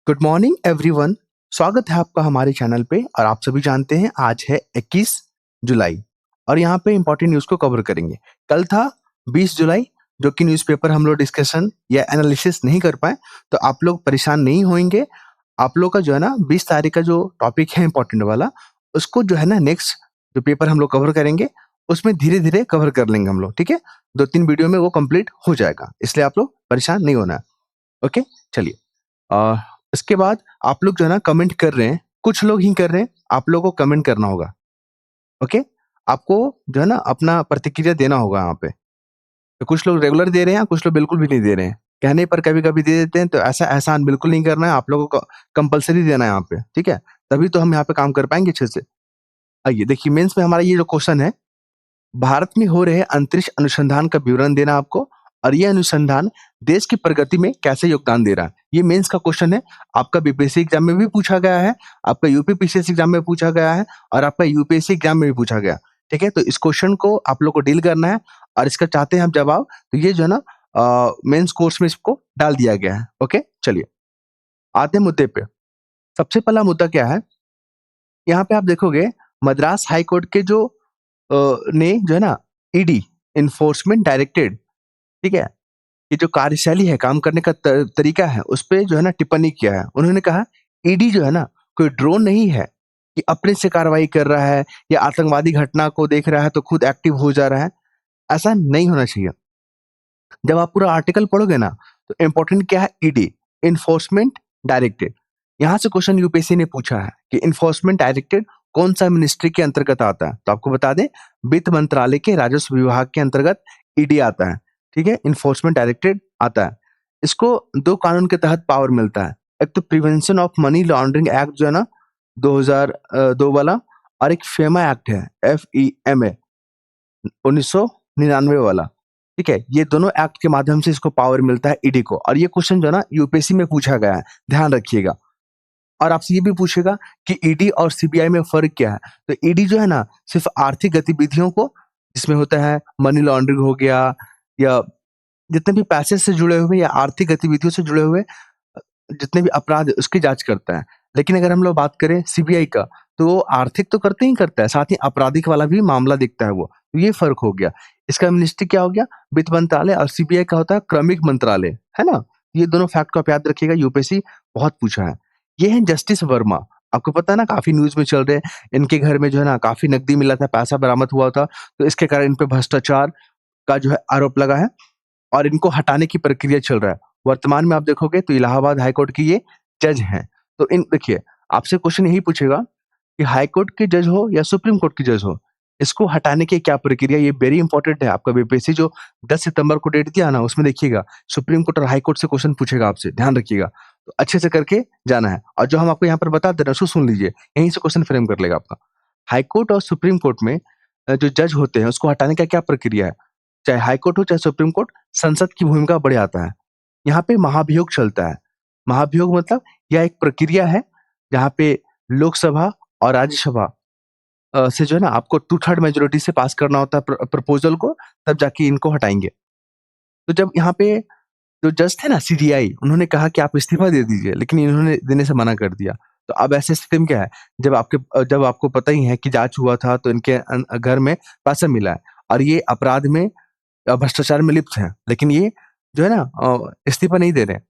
Good morning everyone. स्वागत है आपका हमारे चैनल पे और आप सभी जानते हैं आज है 21 जुलाई और यहाँ पे इम्पोर्टेंट न्यूज़ को कवर करेंगे। कल था 20 जुलाई जो कि न्यूज़पेपर हम लोग डिस्कशन या एनालिसिस नहीं कर पाए, तो आप लोग परेशान नहीं होंगे। आप लोग का जो है ना 20 तारीख का जो टॉपिक है इम्पोर्टेंट वाला, उसको जो है ना नेक्स्ट जो पेपर हम लोग कवर करेंगे उसमें धीरे-धीरे कवर कर लेंगे हम लोग, ठीक है? 2-3 वीडियो में वो कंप्लीट हो जाएगा, इसलिए आप लोग परेशान नहीं होना है। ओके? चलिए। अ, इसके बाद आप लोग जो है ना कमेंट कर रहे हैं, कुछ लोग ही कर रहे हैं, आप लोगों को कमेंट करना होगा, ओके? आपको जो है ना अपना प्रतिक्रिया देना होगा यहाँ पे। तो कुछ लोग रेगुलर दे रहे हैं, कुछ लोग बिल्कुल भी नहीं दे रहे हैं। कहने पर कभी-कभी दे देते हैं, तो ऐसा एहसान बिल्कुल नहीं करना है, आप लोगों को कंपल्सरी देना है यहाँ पे, ठीक है? तभी तो हम यहाँ पे काम कर पाएँगे अच्छे से। आइए देखिए मेंस में हमारा ये जो क्वेश्चन है, भारत में हो रहे अंतरिक्ष अनुसंधान का विवरण देना आपको और ये अनुसंधान देश की प्रगति में कैसे योगदान दे रहा है। ये मेंस का क्वेश्चन है। आपका बीपीएससी एग्जाम में भी पूछा गया है, आपका यूपी पीसीएस एग्जाम में पूछा गया है और आपका यूपीएससी एग्जाम में भी पूछा गया। ठीक है, तो इस क्वेश्चन को आप लोग को डील करना है और इसका चाहते हैं हम जवाब, तो ये जो है ना मेंस कोर्स में इसको डाल दिया गया है। ओके, चलिए आते हैं मुद्दे पे। सबसे पहला मुद्दा क्या है, यहाँ पे आप देखोगे मद्रास हाई कोर्ट के जो ने जो है ना ईडी इन्फोर्समेंट डायरेक्टेड, ठीक है? ये जो कार्यशैली है, काम करने का तरीका है, उसपे जो है ना टिप्पणी किया है। उन्होंने कहा ईडी जो है ना कोई ड्रोन नहीं है कि अपने से कार्रवाई कर रहा है या आतंकवादी घटना को देख रहा है तो खुद एक्टिव हो जा रहा है। ऐसा नहीं होना चाहिए। जब आप पूरा आर्टिकल पढ़ोगे ना तो इम्पोर्टेंट क्या है, ईडी इन्फोर्समेंट डायरेक्टेड। यहाँ से क्वेश्चन यूपीएससी ने पूछा है कि इन्फोर्समेंट डायरेक्टेड कौन सा मिनिस्ट्री के अंतर्गत आता है, तो आपको बता दें वित्त मंत्रालय के राजस्व विभाग के अंतर्गत ईडी आता है। ठीक है, इन्फोर्समेंट डायरेक्टेड आता है। इसको दो कानून के तहत पावर मिलता है। एक तो prevention of money laundering act जो है ना 2002 वाला, और एक फेमा एक्ट है FEMA 1999 वाला। ठीक है? ये दोनों एक्ट के माध्यम से इसको पावर मिलता है ईडी को, और ये क्वेश्चन जो है ना यूपीएससी में पूछा गया है, ध्यान रखिएगा। और आपसे ये भी पूछेगा कि ईडी और सीबीआई में फ़र्क क्या है? तो ईडी जो है ना सिर्फ़ आर्थिक गतिविधियों को, जिसमें होता है मनी लॉन्ड्रिंग हो गया या जितने भी पैसे से जुड़े हुए या आर्थिक गतिविधियों से जुड़े हुए जितने भी अपराध है उसकी जाँच करता है। लेकिन अगर हम लोग बात करें सीबीआई का, तो वो आर्थिक तो करते ही करता है, साथ ही आपराधिक वाला भी मामला देखता है वो। तो ये फ़र्क हो गया। इसका मिनिस्ट्री क्या हो गया? वित्त मंत्रालय, और सीबीआई का होता है क्रमिक मंत्रालय, है ना? ये दोनों फैक्ट को आप याद रखिएगा, यूपीएससी बहुत पूछा है। ये हैं जस्टिस वर्मा। आपको पता है ना, काफ़ी न्यूज़ में चल रहे हैं, इनके घर में जो है ना काफ़ी नकदी मिला था, पैसा बरामद हुआ था, तो इसके कारण इन पे भ्रष्टाचार का जो है आरोप लगा है और इनको हटाने की प्रक्रिया चल रहा है। वर्तमान में आप देखोगे तो इलाहाबाद हाई कोर्ट की ये जज हैं। तो इन देखिए, आपसे क्वेश्चन यही पूछेगा कि हाई कोर्ट के जज हो या सुप्रीम कोर्ट के जज हो, इसको हटाने की क्या प्रक्रिया, ये वेरी इंपॉर्टेंट है। आपका बीपीएससी जो 10 सितंबर को डेट दिया ना, उसमें देखिएगा सुप्रीम कोर्ट और हाई कोर्ट से क्वेश्चन पूछेगा आपसे, ध्यान रखिएगा। तो अच्छे से करके जाना है और जो हम आपको यहाँ पर बता दे रहे हैं उसको सुन लीजिए, यहीं से क्वेश्चन फ्रेम कर लेगा आपका। हाई कोर्ट और सुप्रीम कोर्ट में जो जज होते हैं उसको हटाने का क्या प्रक्रिया है? चाहे हाई कोर्ट हो चाहे सुप्रीम कोर्ट, संसद की भूमिका बढ़ जाता है। यहाँ पे महाभियोग चलता है। महाभियोग मतलब यह एक प्रक्रिया है जहाँ पे लोकसभा और राज्यसभा से जो है ना आपको 2/3 मेजॉरिटी से पास करना होता है प्रपोज़ल को, तब जाके इनको हटाएँगे। तो जब यहाँ पे जो जज थे ना सीजेआई, उन्होंने कहा कि आप इस्तीफा दे दीजिए, लेकिन इन्होंने देने से मना कर दिया। तो अब ऐसी स्थिति में क्या है, जब आपको पता ही है कि जाँच हुआ था तो इनके घर में पैसा मिला है और ये अपराध में भ्रष्टाचार में लिप्त हैं, लेकिन ये जो है ना इस्तीफा नहीं दे रहे हैं।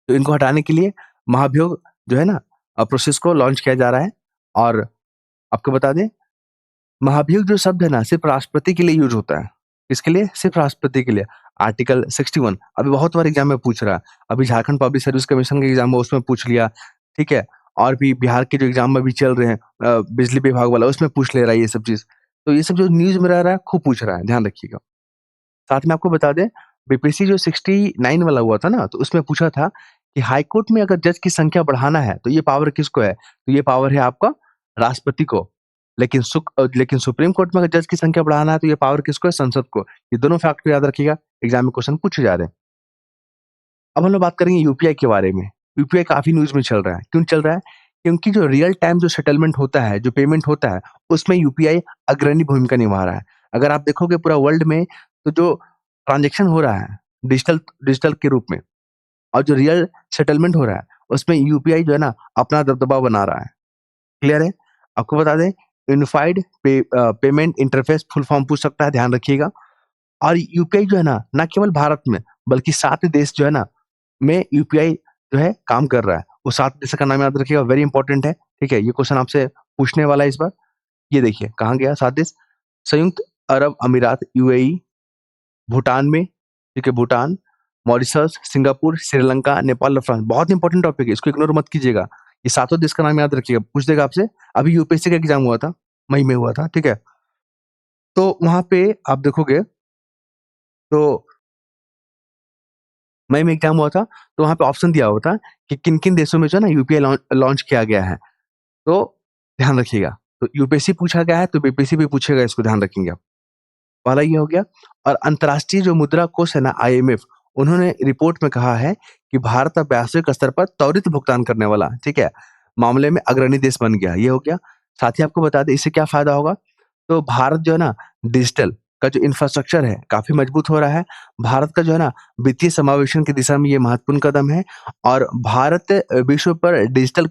तो इनको हटाने के लिए महाभियोग जो है ना प्रोसेस को लॉन्च किया जा रहा है। और आपको बता दें, महाभियोग जो शब्द है ना सिर्फ़ राष्ट्रपति के लिए यूज़ होता है। किसके लिए? सिर्फ़ राष्ट्रपति के लिए। आर्टिकल 61 अभी बहुत बार एग्ज़ाम में पूछ रहा है। अभी झारखंड पब्लिक सर्विस कमीशन के एग्ज़ाम में उसमें पूछ लिया, ठीक है? और भी बिहार के जो एग्ज़ाम में भी चल रहे हैं बिजली विभाग वाला, उसमें पूछ ले रहा है ये सब चीज़। तो ये सब जो न्यूज़ में रह रहा है खूब पूछ रहा है, ध्यान रखिएगा। साथ में आपको बता दें, बीपीएससी जो 69 वाला हुआ था ना, तो उसमें पूछा था कि हाई कोर्ट में अगर जज की संख्या बढ़ाना है, तो ये पावर किसको है? तो ये पावर है आपका राष्ट्रपति को। लेकिन सुप्रीम कोर्ट में अगर जज की संख्या बढ़ाना है, तो ये पावर किसको है? संसद को। ये दोनों फैक्ट को याद रखिएगा, एग्ज़ाम में क्वेश्चन पूछे जा रहे हैं। अब हम लोग बात करेंगे यूपीआई के बारे में। यूपीआई काफ़ी न्यूज़ में चल रहा है। क्यों चल रहा है? क्योंकि जो रियल टाइम जो सेटलमेंट होता है, जो पेमेंट होता है, उसमें यूपीआई अग्रणी भूमिका निभा रहा है। अगर आप देखोगे पूरा वर्ल्ड में, तो जो ट्रांज़ैक्शन हो रहा है डिजिटल डिजिटल के रूप में, और जो रियल सेटलमेंट हो रहा है, उसमें यूपीआई जो है ना अपना दबदबा बना रहा है। क्लियर है? आपको बता दें unified payment interface full form पूछ सकता है, ध्यान रखिएगा। और यूपीआई जो है ना केवल भारत में बल्कि 7 देश जो है ना में यूपीआई जो है काम कर रहा है। वो 7 देशों का नाम याद रखिएगा, वेरी इंपॉर्टेंट है, ठीक है? ये क्वेश्चन आपसे पूछने वाला है इस बार। ये देखिए कहाँ गया 7 देश? संयुक्त अरब अमीरात यूएई, भूटान में, ठीक है? भूटान, मॉरिशस, सिंगापुर, श्रीलंका, नेपाल और फ्रांस। बहुत इंपॉर्टेंट टॉपिक है, इसको इग्नोर मत कीजिएगा। ये सातों देश का नाम याद रखिएगा, पूछ देगा आपसे। अभी यूपीएससी का एग्जाम हुआ था, मई में हुआ था, ठीक है? तो वहाँ पे आप देखोगे तो मई में एग्जाम हुआ था, तो वहाँ पे ऑप्शन दिया हुआ था कि किन-किन देशों में जो है ना यूपीआई लॉन्च किया गया है। तो ध्यान रखिएगा। तो यूपीएससी पूछा गया है, तो बीपीएससी भी पूछेगा, इसको ध्यान रखेंगे आप। पहला ये हो गया। और अंतर्राष्ट्रीय जो मुद्रा कोष है ना आईएमएफ, उन्होंने रिपोर्ट में कहा है कि भारत अब वैश्विक स्तर पर त्वरित भुगतान करने वाला, ठीक है, मामले में अग्रणी देश बन गया। ये हो गया। साथ ही आपको बता दें इससे क्या फायदा होगा। तो भारत जो है ना डिजिटल का जो इंफ्रास्ट्रक्चर है काफी मजबूत हो रहा है। भारत का जो है ना वित्तीय समावेशन की दिशा में ये महत्वपूर्ण कदम है। और भारत विश्व पर डिजिटल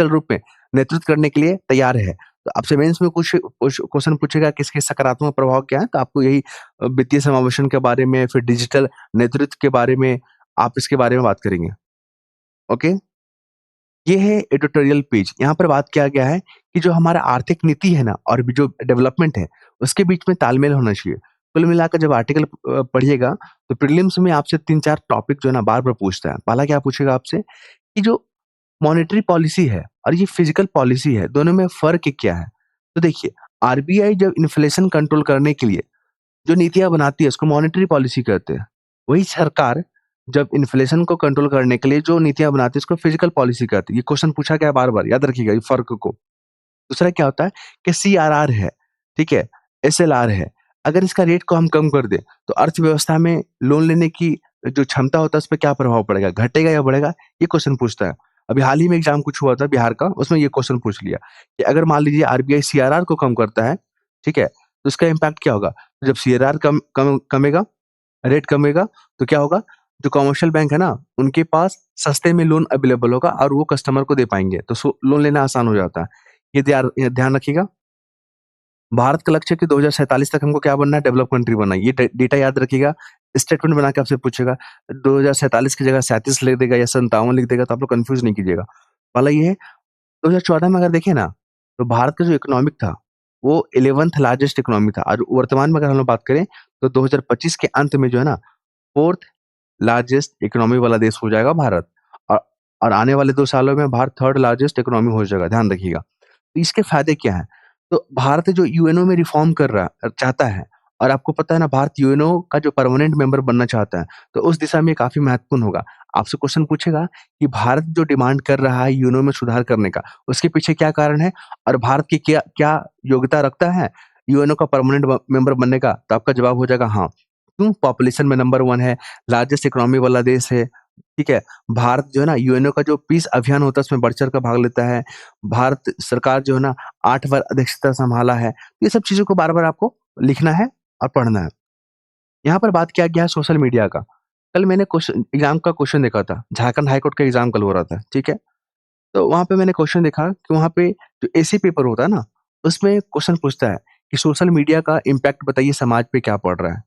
रूप में नेतृत्व करने के लिए तैयार है। तो आपसे मेंस में कुछ कुछ क्वेश्चन पूछेगा कि इसके सकारात्मक प्रभाव क्या है, तो आपको यही वित्तीय समावेशन के बारे में, फिर डिजिटल नेतृत्व के बारे में, आप इसके बारे में बात करेंगे। ओके? ये है एडिटोरियल पेज। यहाँ पर बात किया गया है कि जो हमारा आर्थिक नीति है ना और भी जो डेवलपमेंट है, उसके बीच में तालमेल होना चाहिए। कुल मिलाकर जब आर्टिकल पढ़िएगा, तो प्रीलिम्स में आपसे 3-4 टॉपिक जो है ना बार-बार पूछता है। पहला क्या पूछेगा आपसे कि जो मॉनेटरी पॉलिसी है और ये फिजिकल पॉलिसी है, दोनों में फ़र्क क्या है? तो देखिए, आरबीआई जब इन्फ्लेशन कंट्रोल करने के लिए जो नीतियाँ बनाती है, उसको मॉनेटरी पॉलिसी कहते हैं। वही सरकार जब इन्फ्लेशन को कंट्रोल करने के लिए जो नीतियाँ बनाती है, उसको फिजिकल पॉलिसी कहती है। ये क्वेश्चन पूछा गया है बार-बार, याद रखिएगा ये फ़र्क को। दूसरा क्या होता है कि सीआरआर है, ठीक है? एसएलआर है। अगर इसका रेट को हम कम कर दें, तो अर्थव्यवस्था में लोन लेने की जो क्षमता होता है, उस पे क्या प्रभाव पड़ेगा? घटेगा या बढ़ेगा? ये क्वेश्चन पूछता है। अभी हाल ही में एग्ज़ाम कुछ हुआ था बिहार का, उसमें ये क्वेश्चन पूछ लिया कि अगर मान लीजिए आरबीआई सीआरआर को कम करता है, ठीक है? तो इसका इम्पैक्ट क्या होगा? जब सीआरआर कमेगा, रेट कमेगा, तो क्या होगा? जो कमर्शियल बैंक है ना, उनके पास सस्ते में लोन अवेलेबल होगा और वो कस्टमर को दे पाएँगे, तो लोन लेना आसान हो जाता है। ये ध्यान रखिएगा। भारत का लक्ष्य है कि 2047 तक हमको क्या बनना है? डेवलप कंट्री बनना है। ये डेटा याद रखिएगा। स्टेटमेंट बना के आपसे पूछेगा। 2047 की जगह 37 लिख देगा या 57 लिख देगा, तो आप लोग कन्फ्यूज़ नहीं कीजिएगा। पहला ये है, 2014 में अगर देखें ना, तो भारत का जो इकोनॉमिक था, वो 11th लार्जेस्ट इकोनॉमी था और वर्तमान में अगर हम लोग बात करें, तो 2025 के अंत में जो है ना, 4th लार्जेस्ट इकोनॉमी वाला देश हो जाएगा भारत। और और आने वाले 2 सालों में भारत 3rd लार्जेस्ट इकोनॉमी हो जाएगा, ध्यान रखिएगा। तो इसके फ़ायदे क्या हैं? तो भारत जो यूएनओ में रिफ़ॉर्म चाहता है और आपको पता है ना भारत यूएनओ का जो परमानेंट मेंबर बनना चाहता है, तो उस दिशा में ये काफ़ी महत्वपूर्ण होगा। आपसे क्वेश्चन पूछेगा कि भारत जो डिमांड कर रहा है यूएनओ में सुधार करने का, उसके पीछे क्या कारण है? और भारत की क्या क्या योग्यता रखता है यूएनओ का परमानेंट मेंबर बनने का? तो आपका जवाब हो जाएगा हाँ। क्यों? पॉपुलेशन में नंबर 1 है, लार्जेस्ट इकोनॉमी वाला देश है, ठीक है? भारत जो है ना यूएनओ का जो पीस अभियान होता है उसमें बढ़-चढ़ कर भाग लेता है। भारत सरकार जो है ना 8 बार अध्यक्षता सँभाला है। ये सब चीज़ों को बार-बार आपको लिखना है और पढ़ना है। यहाँ पर बात किया गया है सोशल मीडिया का। कल मैंने एग्ज़ाम का क्वेश्चन देखा था। झारखंड हाई कोर्ट का एग्ज़ाम कल हो रहा था, ठीक है? तो वहाँ पे मैंने क्वेश्चन देखा कि वहाँ पे जो एसी पेपर होता है ना, उसमें क्वेश्चन पूछता है कि सोशल मीडिया का इम्पैक्ट बताइए समाज पे क्या पड़ रहा है?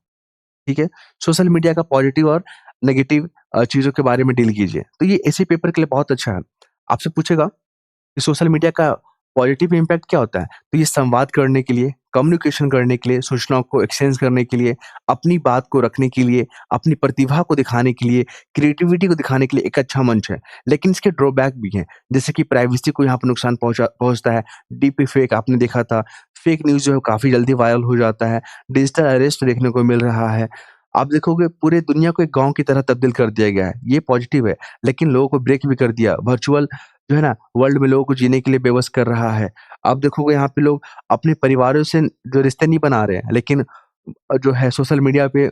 ठीक है? सोशल मीडिया का पॉजिटिव और नेगेटिव चीज़ों के बारे में डील कीजिए। तो ये ऐसे पेपर के लिए बहुत अच्छा है। आपसे पूछेगा कि सोशल मीडिया का पॉजिटिव इम्पैक्ट क्या होता है? तो ये संवाद करने के लिए, कम्युनिकेशन करने के लिए, सूचनाओं को एक्सचेंज करने के लिए, अपनी बात को रखने के लिए, अपनी प्रतिभा को दिखाने के लिए, क्रिएटिविटी को दिखाने के लिए एक अच्छा मंच है। लेकिन इसके ड्रॉबैक भी हैं, जैसे कि प्राइवेसी को यहाँ पे नुकसान पहुँचता है। डीप फेक आपने देखा था, फेक न्यूज़ जो है काफ़ी जल्दी वायरल हो जाता है, डिजिटल अरेस्ट देखने को मिल रहा है। आप देखोगे पूरे दुनिया को एक गाँव की तरह तब्दील कर दिया गया है, ये पॉजिटिव है। लेकिन लोगों को ब्रेक भी कर दिया, वर्चुअल जो है ना वर्ल्ड में लोगों को जीने के लिए बेबस कर रहा है। आप देखोगे यहाँ पे लोग अपने परिवारों से जो रिश्ते नहीं बना रहे हैं, लेकिन जो है सोशल मीडिया पे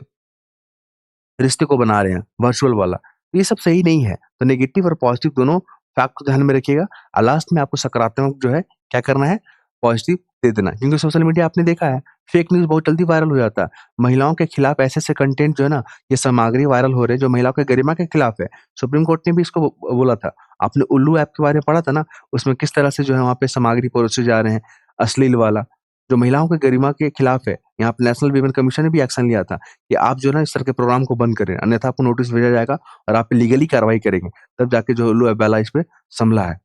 रिश्ते को बना रहे हैं, वर्चुअल वाला। तो ये सब सही नहीं है। तो नेगेटिव और पॉजिटिव दोनों फैक्ट को ध्यान में रखिएगा। लास्ट में आपको सकारात्मक जो है क्या करना है, पॉजिटिव दे देना। क्योंकि सोशल मीडिया आपने देखा है, फेक न्यूज़ बहुत जल्दी वायरल हो जाता है। महिलाओं के खिलाफ ऐसे-ऐसे कंटेंट जो है ना, ये सामग्री वायरल हो रहे हैं जो महिलाओं की गरिमा के खिलाफ है। सुप्रीम कोर्ट ने भी इसको बोला था। आपने उल्लू ऐप के बारे में पढ़ा था ना, उसमें किस तरह से जो है वहाँ पे सामग्री परोसे जा रहे हैं, अश्लील वाला, जो महिलाओं की गरिमा के खिलाफ है। यहाँ पे नेशनल वीमेन कमीशन ने भी एक्शन लिया था कि आप जो है ना इस तरह के प्रोग्राम को बंद करें, अन्यथा आपको नोटिस भेजा जाएगा और आप पे लीगली कार्रवाई करेंगे। तब जाके जो उल्लू ऐप वाला इस पे संभला है।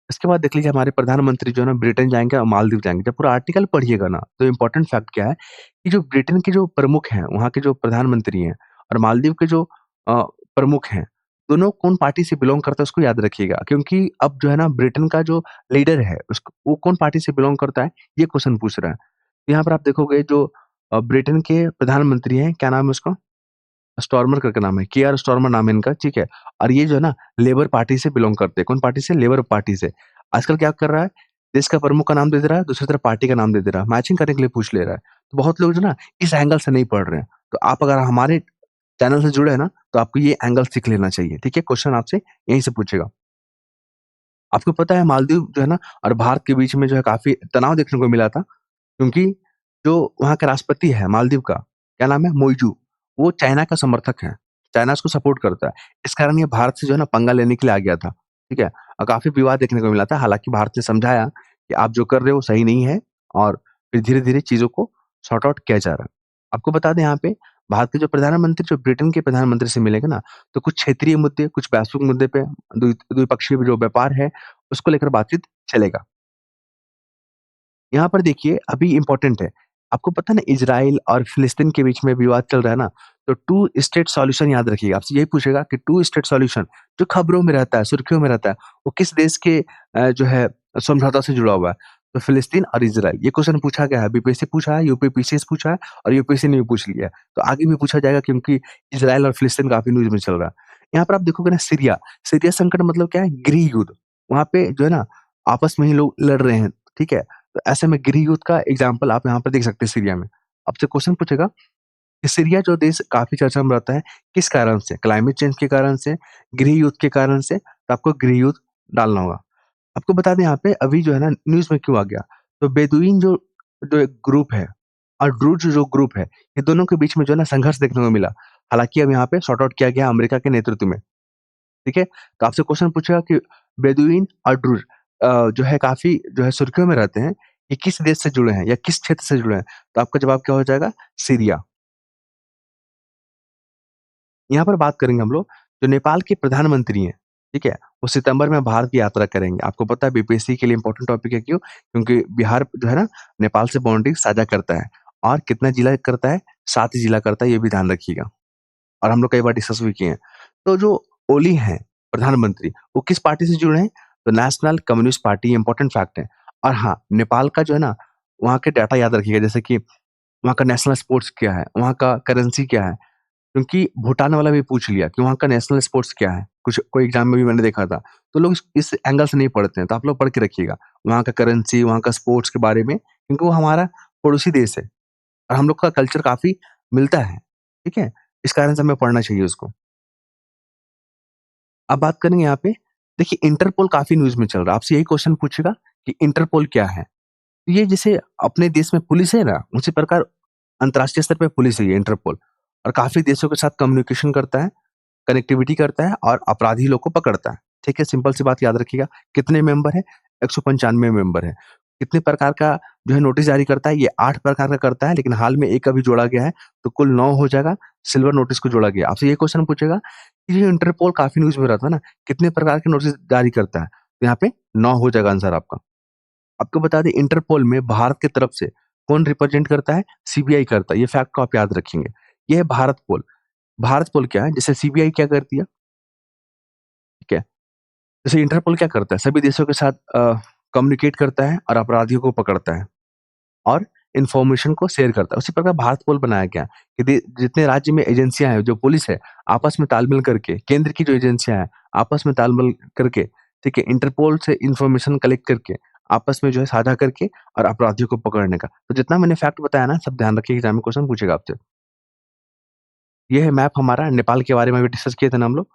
इसके बाद देख लीजिए हमारे प्रधानमंत्री जो है ना ब्रिटेन जाएँगे और मालदीव जाएँगे। जब पूरा आर्टिकल पढ़िएगा ना तो इम्पोर्टेंट फैक्ट क्या है कि जो ब्रिटेन के जो प्रमुख हैं, वहाँ के जो प्रधानमंत्री हैं और मालदीव के जो प्रमुख हैं, दोनों कौन पार्टी से बिलॉन्ग करता है उसको याद रखिएगा। क्योंकि अब जो है ना ब्रिटेन का जो लीडर है उसको वो कौन पार्टी से बिलॉन्ग करता है, ये क्वेश्चन पूछ रहा है। यहाँ पर आप देखोगे जो ब्रिटेन के प्रधानमंत्री हैं, क्या नाम है उसका? स्टॉर्मर करके नाम है, केआर स्टॉर्मर नाम है इनका, ठीक है? और ये जो है ना लेबर पार्टी से बिलॉन्ग करते हैं। कौन पार्टी से? लेबर पार्टी से। आजकल क्या कर रहा है, देश का प्रमुख का नाम दे दे रहा है, दूसरी तरफ पार्टी का नाम दे दे रहा है, मैचिंग करने के लिए पूछ ले रहा है। तो बहुत लोग जो ना इस एंगल से नहीं पढ़ रहे हैं। तो आप अगर हमारे चैनल से जुड़े हैं ना, तो आपको ये एंगल सीख लेना चाहिए, ठीक है? क्वेश्चन आपसे यहीं से पूछेगा। आपको पता है मालदीव जो है ना और भारत के बीच में जो है काफ़ी तनाव देखने को मिला था। क्योंकि जो वहाँ का राष्ट्रपति है मालदीव का, क्या नाम है? मोइज़ू, वो चाइना का समर्थक है। चाइना उसको सपोर्ट करता है। इस कारण ये भारत से जो है ना पंगा लेने के लिए आ गया था, ठीक है? और काफ़ी विवाद देखने को मिला था। हालाँकि भारत ने समझाया कि आप जो कर रहे हो सही नहीं है और फिर धीरे-धीरे चीज़ों को सॉर्ट आउट किया जा रहा है। आपको बता दें यहाँ पे भारत के जो प्रधानमंत्री जो ब्रिटेन के प्रधानमंत्री से मिलेंगे ना, तो कुछ क्षेत्रीय मुद्दे, कुछ वैश्विक मुद्दे पे द्विपक्षीय जो व्यापार है, उसको लेकर बातचीत चलेगा। यहाँ पर देखिए अभी इम्पोर्टेंट है। आपको पता है ना इज़राइल और फ़िलिस्तीन के बीच में विवाद चल रहा है ना, तो टू स्टेट सॉल्यूशन याद रखिएगा। आपसे यही पूछेगा कि टू स्टेट सॉल्यूशन जो खबरों में रहता है, सुर्खियों में रहता है, वो किस देश के जो है समझौता से जुड़ा हुआ है? तो फ़िलिस्तीन और इज़राइल ये क्वेश्चन पूछा गया है, बीपीएससी पूछा है, यूपीपीसीएस पूछा है और यूपीएससी ने भी पूछ लिया है। तो आगे भी पूछा जाएगा क्योंकि इज़राइल और फ़िलिस्तीन काफ़ी न्यूज़ में चल रहा है। यहाँ पर आप देखोगे ना सीरिया, सीरिया संकट मतलब क्या है? गृह युद्ध। वहाँ पे जो है ना आपस में ही लोग लड़ रहे हैं, ठीक है? तो ऐसे में गृह युद्ध का एग्जाम्पल आप यहाँ पर देख सकते हैं सीरिया में। आपसे क्वेश्चन पूछेगा कि सीरिया जो देश काफ़ी चर्चा में रहता है, किस कारण से? क्लाइमेट चेंज के कारण से, गृह युद्ध के कारण से, तो आपको गृह युद्ध डालना होगा। आपको बता दें यहाँ पे अभी जो है ना न्यूज़ में क्यों आ गया? तो बेदुइन जो जो एक ग्रुप है और ड्रूज़ जो ग्रुप है, ये दोनों के बीच में जो है ना संघर्ष देखने को मिला। हालाँकि अब यहाँ पे सॉर्ट आउट किया गया अमेरिका के नेतृत्व में। ठीक है? तो आपसे क्वेश्चन पूछेगा कि बेदुइन और ड्रूज़ जो है काफ़ी जो है सुर्खियों में रहते हैं। ये किस देश से जुड़े हैं या किस क्षेत्र से जुड़े हैं? तो आपका जवाब क्या हो जाएगा? सीरिया। यहाँ पर बात करेंगे हम लोग, जो नेपाल के प्रधानमंत्री हैं, ठीक है? वो सितंबर में भारत की यात्रा करेंगे। आपको पता है बीपीएससी के लिए इम्पोर्टेंट टॉपिक है, क्यों? क्योंकि बिहार जो है ना, नेपाल से बाउंड्री साझा करता है और कितना जिला करता है? 7 जिला करता है, ये भी ध्यान रखिएगा और हम लोग कई बार डिस्कस भी किए हैं। तो जो ओली हैं, प्रधानमंत्री, वो किस पार्टी से जुड़े हैं? तो national communist party important fact है और हाँ, नेपाल का जो है ना, वहाँ के डाटा याद रखिएगा जैसे कि वहाँ का नेशनल स्पोर्ट्स क्या है? वहाँ का करेंसी क्या है? क्योंकि भूटान वाला भी पूछ लिया कि वहाँ का नेशनल स्पोर्ट्स क्या है? कुछ कोई एग्ज़ाम में भी मैंने देखा था। तो लोग इस एंगल से नहीं पढ़ते हैं, तो आप लोग पढ़ के रखिएगा। वहाँ का करेंसी, वहाँ का स्पोर्ट्स के बारे में, क्योंकि वो हमारा पड़ोसी देश है और हम लोग का कल्चर काफ़ी मिलता है, ठीक है? इस कारण से हमें पढ़ना चाहिए उसको। अब बात करेंगे यहाँ पे, देखिए इंटरपोल काफ़ी न्यूज़ में चल रहा है। आपसे यही क्वेश्चन पूछेगा कि इंटरपोल क्या है? ये जैसे अपने देश में पुलिस है ना, उसी प्रकार अंतर्राष्ट्रीय स्तर पे पुलिस है ये इंटरपोल और काफ़ी देशों के साथ कम्युनिकेशन करता है, कनेक्टिविटी करता है और अपराधी लोग को पकड़ता है। ठीक है? सिंपल सी बात याद रखिएगा। कितने मेंबर हैं? 195 मेंबर हैं। कितने प्रकार का जो है नोटिस जारी करता है? ये 8 प्रकार का करता है, लेकिन हाल में एक अभी जोड़ा गया है, तो कुल 9 हो जाएगा, सिल्वर नोटिस को जोड़ा गया। आपसे ये क्वेश्चन पूछेगा कि ये इंटरपोल काफ़ी न्यूज़ में रहता है ना, कितने प्रकार के नोटिस जारी करता है? तो यहाँ पे 9 हो जाएगा आंसर आपका। आपको बता दें इंटरपोल में भारत की तरफ से कौन रिप्रेजेंट करता है? सीबीआई करता है। ये फैक्ट को आप याद रखेंगे। ये है भारत पोल। भारत पोल क्या है? जैसे सीबीआई क्या करती है? ठीक है? जैसे इंटरपोल क्या करता है? सभी देशों के साथ कम्युनिकेट करता है और अपराधियों को पकड़ता है और इन्फॉर्मेशन को शेयर करता है। उसी प्रकार भारत पोल बनाया गया कि जितने राज्य में एजेंसियाँ हैं, जो पुलिस है, आपस में तालमेल करके, केंद्र की जो एजेंसियाँ हैं, आपस में तालमेल करके, ठीक है, इंटरपोल से इन्फॉर्मेशन कलेक्ट करके, आपस में जो है साझा करके और अपराधियों को पकड़ने का। तो जितना मैंने फैक्ट बताया ना, सब ध्यान रखिए, एग्ज़ाम में क्वेश्चन पूछेगा आपसे। ये है मैप हमारा, नेपाल के बारे में भी डिस्कस किए थे ना हम लोग,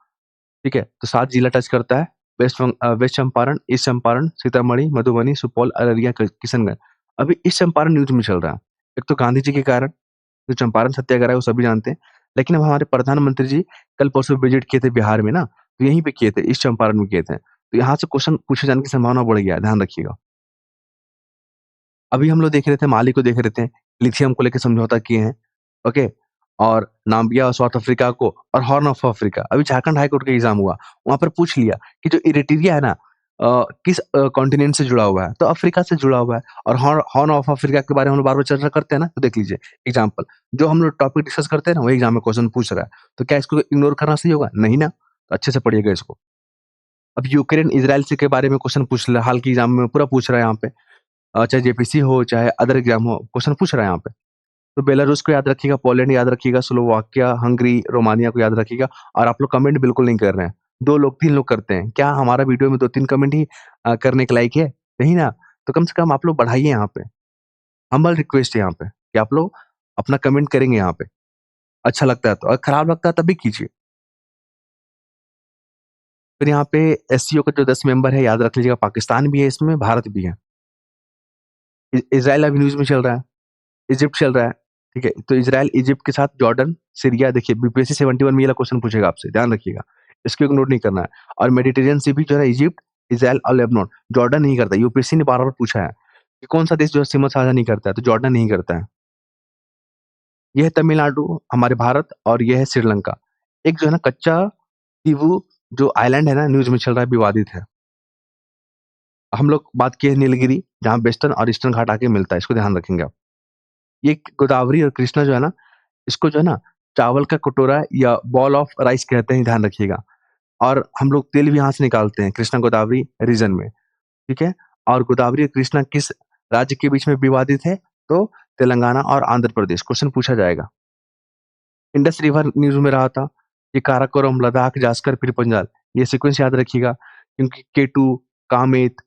ठीक है? तो 7 जिला टच करता है। West Champaran, east Champaran, Sitamarhi, Madhubani, Supaul, Araria, Kishanganj. अभी ईस्ट चंपारण न्यूज़ में चल रहा है। एक तो गांधी जी के कारण जो चंपारण सत्याग्रह है वो सभी जानते हैं। लेकिन अब हमारे प्रधानमंत्री जी कल परसों विजिट किए थे बिहार में ना, तो यहीं पे किए थे, ईस्ट चंपारण में किए थे। तो यहाँ से क्वेश्चन पूछे जाने की संभावना बढ़ गया है, ध्यान रखिएगा। अभी हम लोग देख रहे थे, माली को देख रहे थे, लिथियम को लेके समझौता किए हैं, ओके? और नाम्बिया और साउथ अफ्रीका को और हॉर्न ऑफ अफ्रीका, अभी झारखंड हाई कोर्ट का एग्ज़ाम हुआ, वहाँ पर पूछ लिया कि जो इरिट्रिया है ना किस कॉन्टिनेंट से जुड़ा हुआ है? तो अफ्रीका से जुड़ा हुआ है और हॉर्न ऑफ अफ्रीका के बारे में हम लोग बार-बार चर्चा करते हैं ना, तो देख लीजिए एग्ज़ाम्पल, जो हम लोग टॉपिक डिस्कस करते हैं ना, वही एग्ज़ाम में क्वेश्चन पूछ रहा है, तो क्या इसको इग्नोर करना सही होगा? नहीं ना, तो अच्छे से पढ़िएगा इसको। अब यूक्रेन, इज़राइल से के बारे में क्वेश्चन पूछ रहा है, हाल के एग्ज़ाम में पूरा पूछ रहा है यहाँ पे। चाहे जेपीसी हो, चाहे अदर एग्ज़ाम हो, क्वेश्चन पूछ रहा है यहाँ पे। तो बेलारूस को याद रखिएगा, पोलैंड याद रखिएगा, स्लोवाकिया, हंगरी, रोमानिया को याद रखिएगा और आप लोग कमेंट बिल्कुल नहीं कर रहे हैं। 2 लोग, 3 लोग करते हैं। क्या हमारा वीडियो में 2-3 कमेंट ही करने के लायक है? नहीं ना? तो कम से कम आप लोग बढ़ाइए यहाँ पे। हम्बल रिक्वेस्ट है यहाँ पे कि आप लोग अपना कमेंट करेंगे यहाँ पे। अच्छा लगता है तो, और खराब लगता है तब भी कीजिए। फिर यहाँ पे एससीओ के जो 10 मेंबर है, याद रख लीजिएगा, पाकिस्तान भी है इसमें, भारत भी है। इज़राइल अभी न्यूज़ में चल रहा है। इजिप्ट चल रहा है, ठीक है? तो इज़राइल, इजिप्ट के साथ जॉर्डन, सीरिया, देखिए बीपीएससी 71 में ये वाला क्वेश्चन पूछेगा आपसे, ध्यान रखिएगा। इसको इग्नोर नहीं करना है। और मेडिटेरियन सी भी जो है, इजिप्ट, इज़राइल और लेबनान, जॉर्डन नहीं करता। यूपीएससी ने बार-बार पूछा है कि कौन-सा देश जो है सीमा साझा नहीं करता है, तो जॉर्डन नहीं करता है। ये है तमिलनाडु, हमारे भारत, और ये है श्रीलंका। एक जो है ना कच्चा दीवू जो आइलैंड है ना, न्यूज़ में चल रहा है, विवादित है। हम लोग बात किए हैं नीलगिरी, जहाँ वेस्टर्न और ईस्टर्न घाट आके मिलता है, इसको ध्यान रखेंगे आप। ये गोदावरी और कृष्णा जो है ना, इसको जो है ना चावल का कटोरा या बॉल ऑफ राइस कहते हैं, ध्यान रखिएगा। और हम लोग तेल भी यहाँ से निकालते हैं, कृष्णा गोदावरी रीजन में, ठीक है? और गोदावरी और कृष्णा किस राज्य के बीच में विवादित है? तो तेलंगाना और आंध्र प्रदेश, क्वेश्चन पूछा जाएगा। इंडस रिवर न्यूज़ में रहा था, ये काराकोरम, लद्दाख, जास्कर, फिर पंजाब, ये सीक्वेंस याद रखिएगा, क्योंकि केटू, कामेत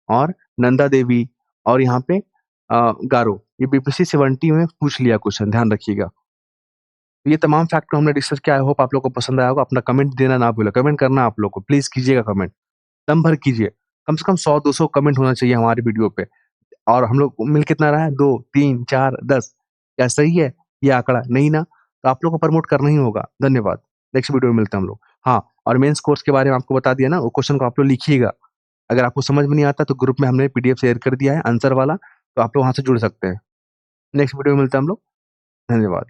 और नंदा देवी और यहाँ पे गारो, ये बीपीएससी 70 में पूछ लिया क्वेश्चन, ध्यान रखिएगा। ये तमाम फैक्टर हमने डिस्कस किया, आई होप आप लोग को पसंद आया होगा। अपना कमेंट देना ना भूलें, कमेंट करना आप लोग को, प्लीज़ कीजिएगा कमेंट, दम भर कीजिए। कम से कम 100-200 कमेंट होना चाहिए हमारी वीडियो पे। और हम लोग मिल कितना रहा है? 2, 3, 4, 10, क्या सही है ये आंकड़ा? नहीं ना? तो आप लोग को प्रमोट करना ही होगा। धन्यवाद। नेक्स्ट वीडियो में मिलते हैं हम लोग। हाँ, और मेंस कोर्स के बारे में आपको बता दिया ना, वो क्वेश्चन को आप लोग लिखिएगा। अगर आपको समझ में नहीं आता तो ग्रुप में हमने पीडीएफ शेयर कर दिया है आंसर वाला, तो आप लोग वहाँ से जुड़ सकते हैं। नेक्स्ट वीडियो में मिलते हैं हम लोग। धन्यवाद।